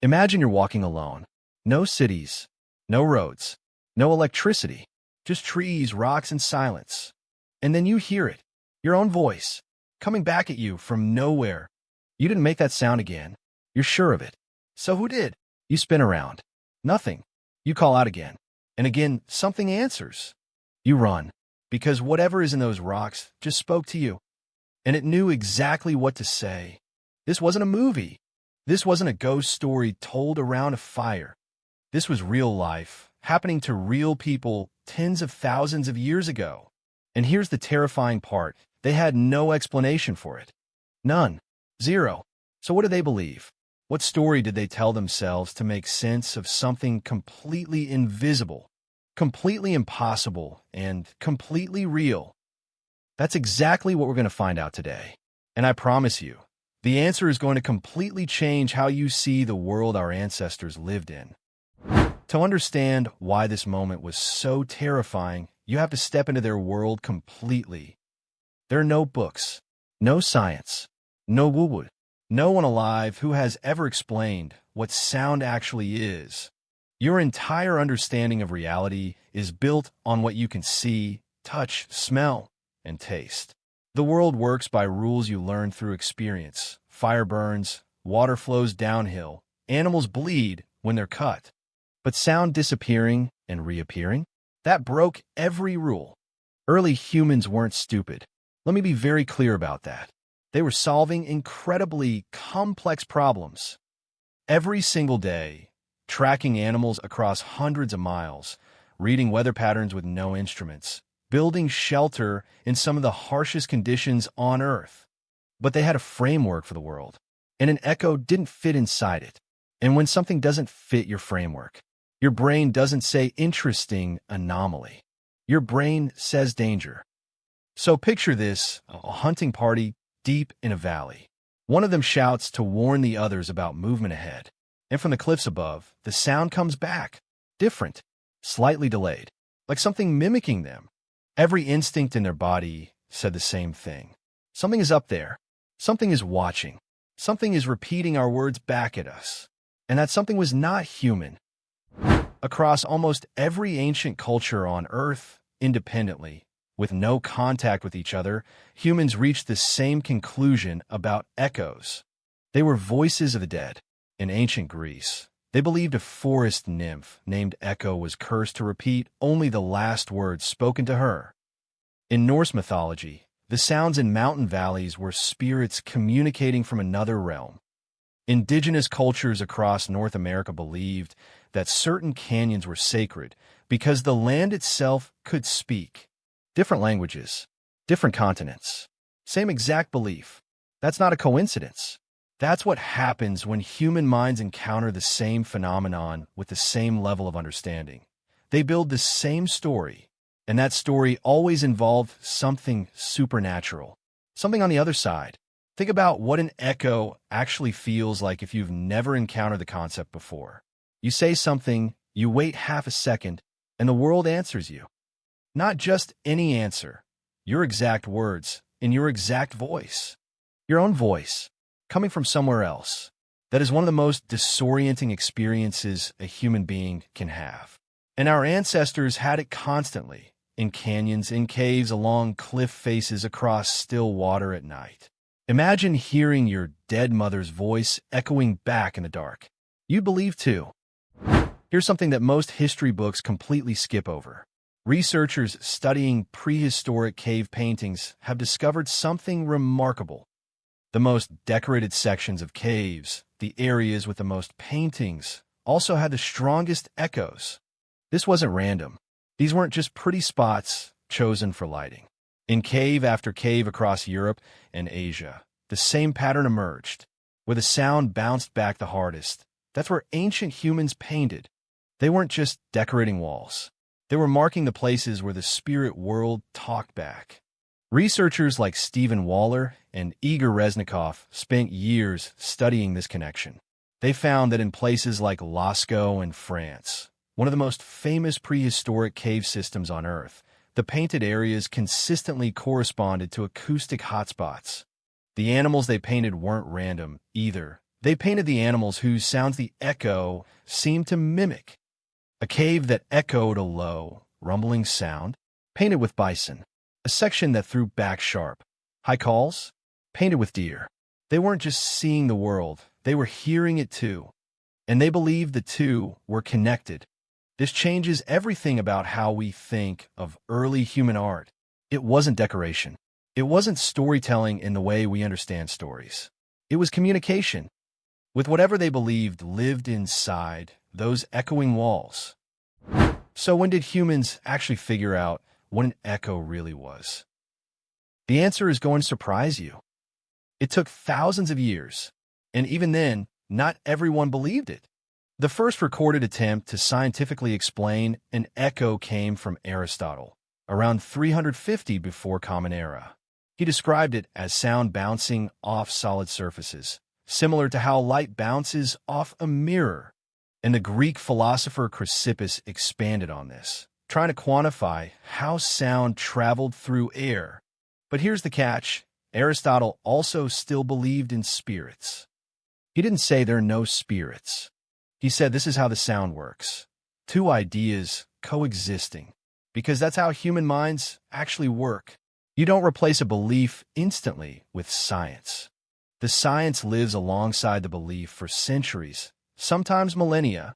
Imagine you're walking alone. No cities, no roads, no electricity, just trees, rocks, and silence. And then you hear it, your own voice, coming back at you from nowhere. You didn't make that sound again. You're sure of it. So who did? You spin around. Nothing. You call out again. And again, something answers. You run, because whatever is in those rocks just spoke to you. And it knew exactly what to say. This wasn't a movie. This wasn't a ghost story told around a fire. This was real life, happening to real people tens of thousands of years ago. And here's the terrifying part. They had no explanation for it. None. Zero. So what did they believe? What story did they tell themselves to make sense of something completely invisible, completely impossible, and completely real? That's exactly what we're going to find out today. And I promise you, the answer is going to completely change how you see the world our ancestors lived in. To understand why this moment was so terrifying, you have to step into their world completely. There are no books, no science, no woo-woo, no one alive who has ever explained what sound actually is. Your entire understanding of reality is built on what you can see, touch, smell, and taste. The world works by rules you learn through experience. Fire burns, water flows downhill, animals bleed when they're cut. But sound disappearing and reappearing? That broke every rule. Early humans weren't stupid. Let me be very clear about that. They were solving incredibly complex problems. Every single day, tracking animals across hundreds of miles, reading weather patterns with no instruments, building shelter in some of the harshest conditions on Earth. But they had a framework for the world, and an echo didn't fit inside it. And when something doesn't fit your framework, your brain doesn't say interesting anomaly. Your brain says danger. So picture this, a hunting party deep in a valley. One of them shouts to warn the others about movement ahead. And from the cliffs above, the sound comes back. Different, slightly delayed, like something mimicking them. Every instinct in their body said the same thing. Something is up there. Something is watching. Something is repeating our words back at us. And that something was not human. Across almost every ancient culture on Earth, independently, with no contact with each other, humans reached the same conclusion about echoes. They were voices of the dead. In ancient Greece, they believed a forest nymph named Echo was cursed to repeat only the last words spoken to her. In Norse mythology, the sounds in mountain valleys were spirits communicating from another realm. Indigenous cultures across North America believed that certain canyons were sacred because the land itself could speak. Different languages, different continents, same exact belief. That's not a coincidence. That's what happens when human minds encounter the same phenomenon with the same level of understanding. They build the same story, and that story always involved something supernatural, something on the other side. Think about what an echo actually feels like if you've never encountered the concept before. You say something, you wait half a second, and the world answers you. Not just any answer, your exact words, in your exact voice. Your own voice, coming from somewhere else. That is one of the most disorienting experiences a human being can have. And our ancestors had it constantly, in canyons, in caves, along cliff faces, across still water at night. Imagine hearing your dead mother's voice echoing back in the dark. You'd believe too. Here's something that most history books completely skip over. Researchers studying prehistoric cave paintings have discovered something remarkable. The most decorated sections of caves, the areas with the most paintings, also had the strongest echoes. This wasn't random. These weren't just pretty spots chosen for lighting. In cave after cave across Europe and Asia, the same pattern emerged, where the sound bounced back the hardest. That's where ancient humans painted. They weren't just decorating walls. They were marking the places where the spirit world talked back. Researchers like Stephen Waller and Igor Reznikov spent years studying this connection. They found that in places like Lascaux in France, one of the most famous prehistoric cave systems on Earth, the painted areas consistently corresponded to acoustic hotspots. The animals they painted weren't random either. They painted the animals whose sounds the echo seemed to mimic. A cave that echoed a low, rumbling sound, painted with bison. A section that threw back sharp. High calls, painted with deer. They weren't just seeing the world, they were hearing it too. And they believed the two were connected. This changes everything about how we think of early human art. It wasn't decoration. It wasn't storytelling in the way we understand stories. It was communication, with whatever they believed lived inside those echoing walls. So when did humans actually figure out what an echo really was? The answer is going to surprise you. It took thousands of years, and even then, not everyone believed it. The first recorded attempt to scientifically explain an echo came from Aristotle, around 350 before Common Era. He described it as sound bouncing off solid surfaces, similar to how light bounces off a mirror. And the Greek philosopher Chrysippus expanded on this, trying to quantify how sound traveled through air. But here's the catch. Aristotle also still believed in spirits. He didn't say there are no spirits. He said this is how the sound works. Two ideas coexisting. Because that's how human minds actually work. You don't replace a belief instantly with science. The science lives alongside the belief for centuries, sometimes millennia.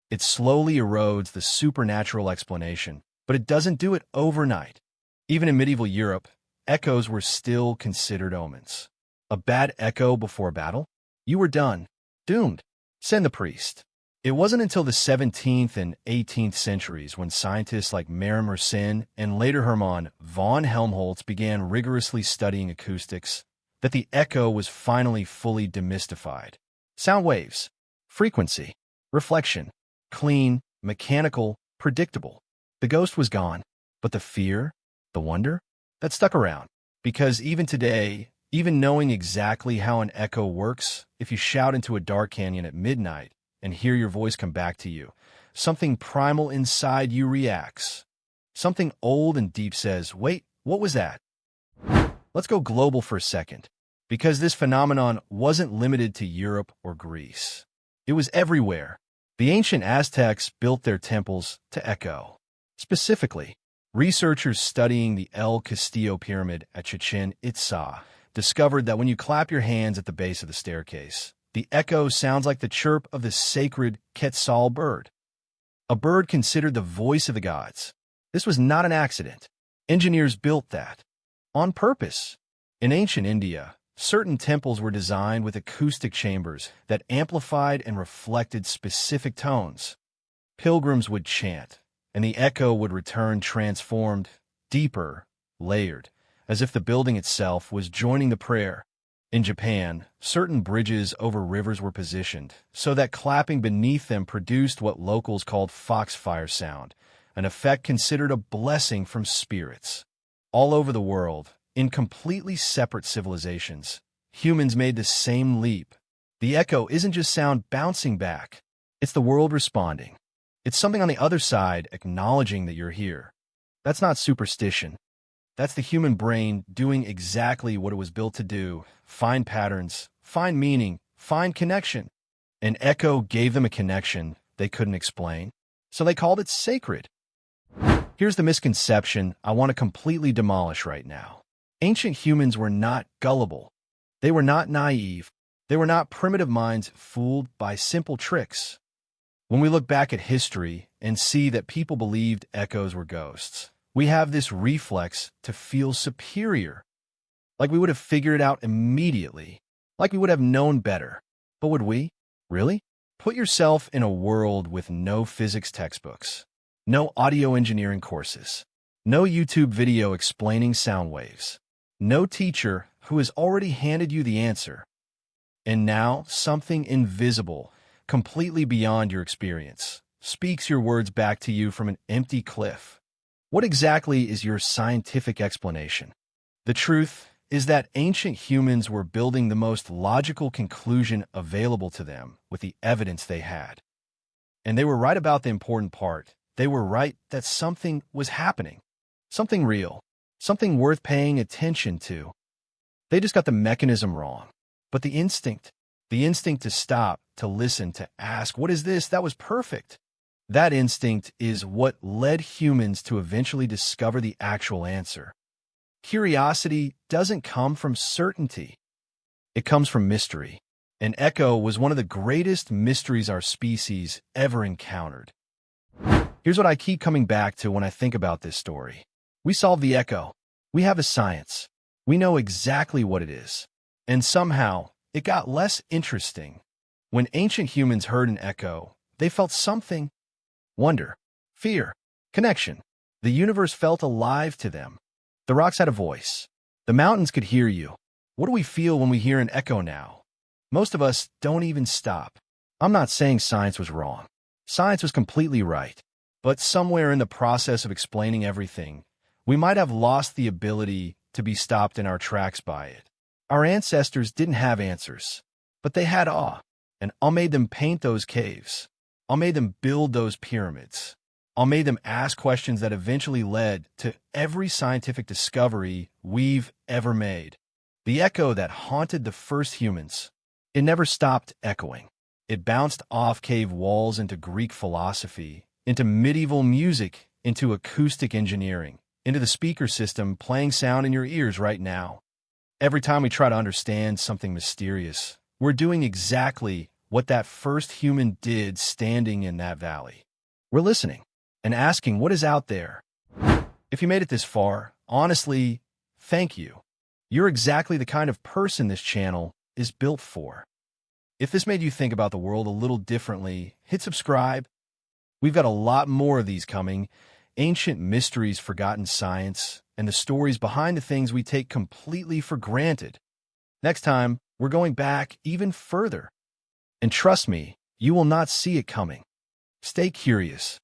It slowly erodes the supernatural explanation, but it doesn't do it overnight. Even in medieval Europe, echoes were still considered omens. A bad echo before battle? You were done. Doomed. Send the priest. It wasn't until the 17th and 18th centuries when scientists like Mersenne and later Hermann von Helmholtz began rigorously studying acoustics that the echo was finally fully demystified. Sound waves, frequency, reflection, clean, mechanical, predictable. The ghost was gone, but the fear, the wonder, that stuck around. Because even today, even knowing exactly how an echo works, if you shout into a dark canyon at midnight and hear your voice come back to you, something primal inside you reacts. Something old and deep says, wait, what was that? Let's go global for a second, because this phenomenon wasn't limited to Europe or Greece. It was everywhere. The ancient Aztecs built their temples to echo. Specifically, researchers studying the El Castillo Pyramid at Chichen Itza discovered that when you clap your hands at the base of the staircase, the echo sounds like the chirp of the sacred Quetzal bird, a bird considered the voice of the gods. This was not an accident. Engineers built that on purpose. In ancient India, certain temples were designed with acoustic chambers that amplified and reflected specific tones. Pilgrims would chant, and the echo would return transformed, deeper, layered, as if the building itself was joining the prayer. In Japan, certain bridges over rivers were positioned so that clapping beneath them produced what locals called foxfire sound, an effect considered a blessing from spirits. All over the world, in completely separate civilizations, humans made the same leap. The echo isn't just sound bouncing back. It's the world responding. It's something on the other side acknowledging that you're here. That's not superstition. That's the human brain doing exactly what it was built to do: find patterns, find meaning, find connection. An echo gave them a connection they couldn't explain, so they called it sacred. Here's the misconception I want to completely demolish right now. Ancient humans were not gullible. They were not naive. They were not primitive minds fooled by simple tricks. When we look back at history and see that people believed echoes were ghosts, we have this reflex to feel superior, like we would have figured it out immediately, like we would have known better. But would we? Really? Put yourself in a world with no physics textbooks, no audio engineering courses, no YouTube video explaining sound waves, no teacher who has already handed you the answer. And now something invisible, completely beyond your experience, speaks your words back to you from an empty cliff. What exactly is your scientific explanation? The truth is that ancient humans were building the most logical conclusion available to them with the evidence they had. And they were right about the important part. They were right that something was happening, something real, something worth paying attention to. They just got the mechanism wrong. But the instinct, The instinct to stop, to listen, to ask, what is this? That was perfect. That instinct is what led humans to eventually discover the actual answer. Curiosity doesn't come from certainty. It comes from mystery. An echo was one of the greatest mysteries our species ever encountered. Here's what I keep coming back to when I think about this story. We solved the echo. We have a science. We know exactly what it is. And somehow, it got less interesting. When ancient humans heard an echo, they felt something. Wonder, fear, connection. The universe felt alive to them. The rocks had a voice. The mountains could hear you. What do we feel when we hear an echo now? Most of us don't even stop. I'm not saying science was wrong. Science was completely right. But somewhere in the process of explaining everything, we might have lost the ability to be stopped in our tracks by it. Our ancestors didn't have answers, but they had awe. And I made them paint those caves. I made them build those pyramids. I made them ask questions that eventually led to every scientific discovery we've ever made. The echo that haunted the first humans, it never stopped echoing. It bounced off cave walls into Greek philosophy, into medieval music, into acoustic engineering, into the speaker system playing sound in your ears right now. Every time we try to understand something mysterious, we're doing exactly what that first human did standing in that valley. We're listening and asking what is out there. If you made it this far, honestly, thank you. You're exactly the kind of person this channel is built for. If this made you think about the world a little differently, hit subscribe. We've got a lot more of these coming. Ancient mysteries, forgotten science, and the stories behind the things we take completely for granted. Next time, we're going back even further. And trust me, you will not see it coming. Stay curious.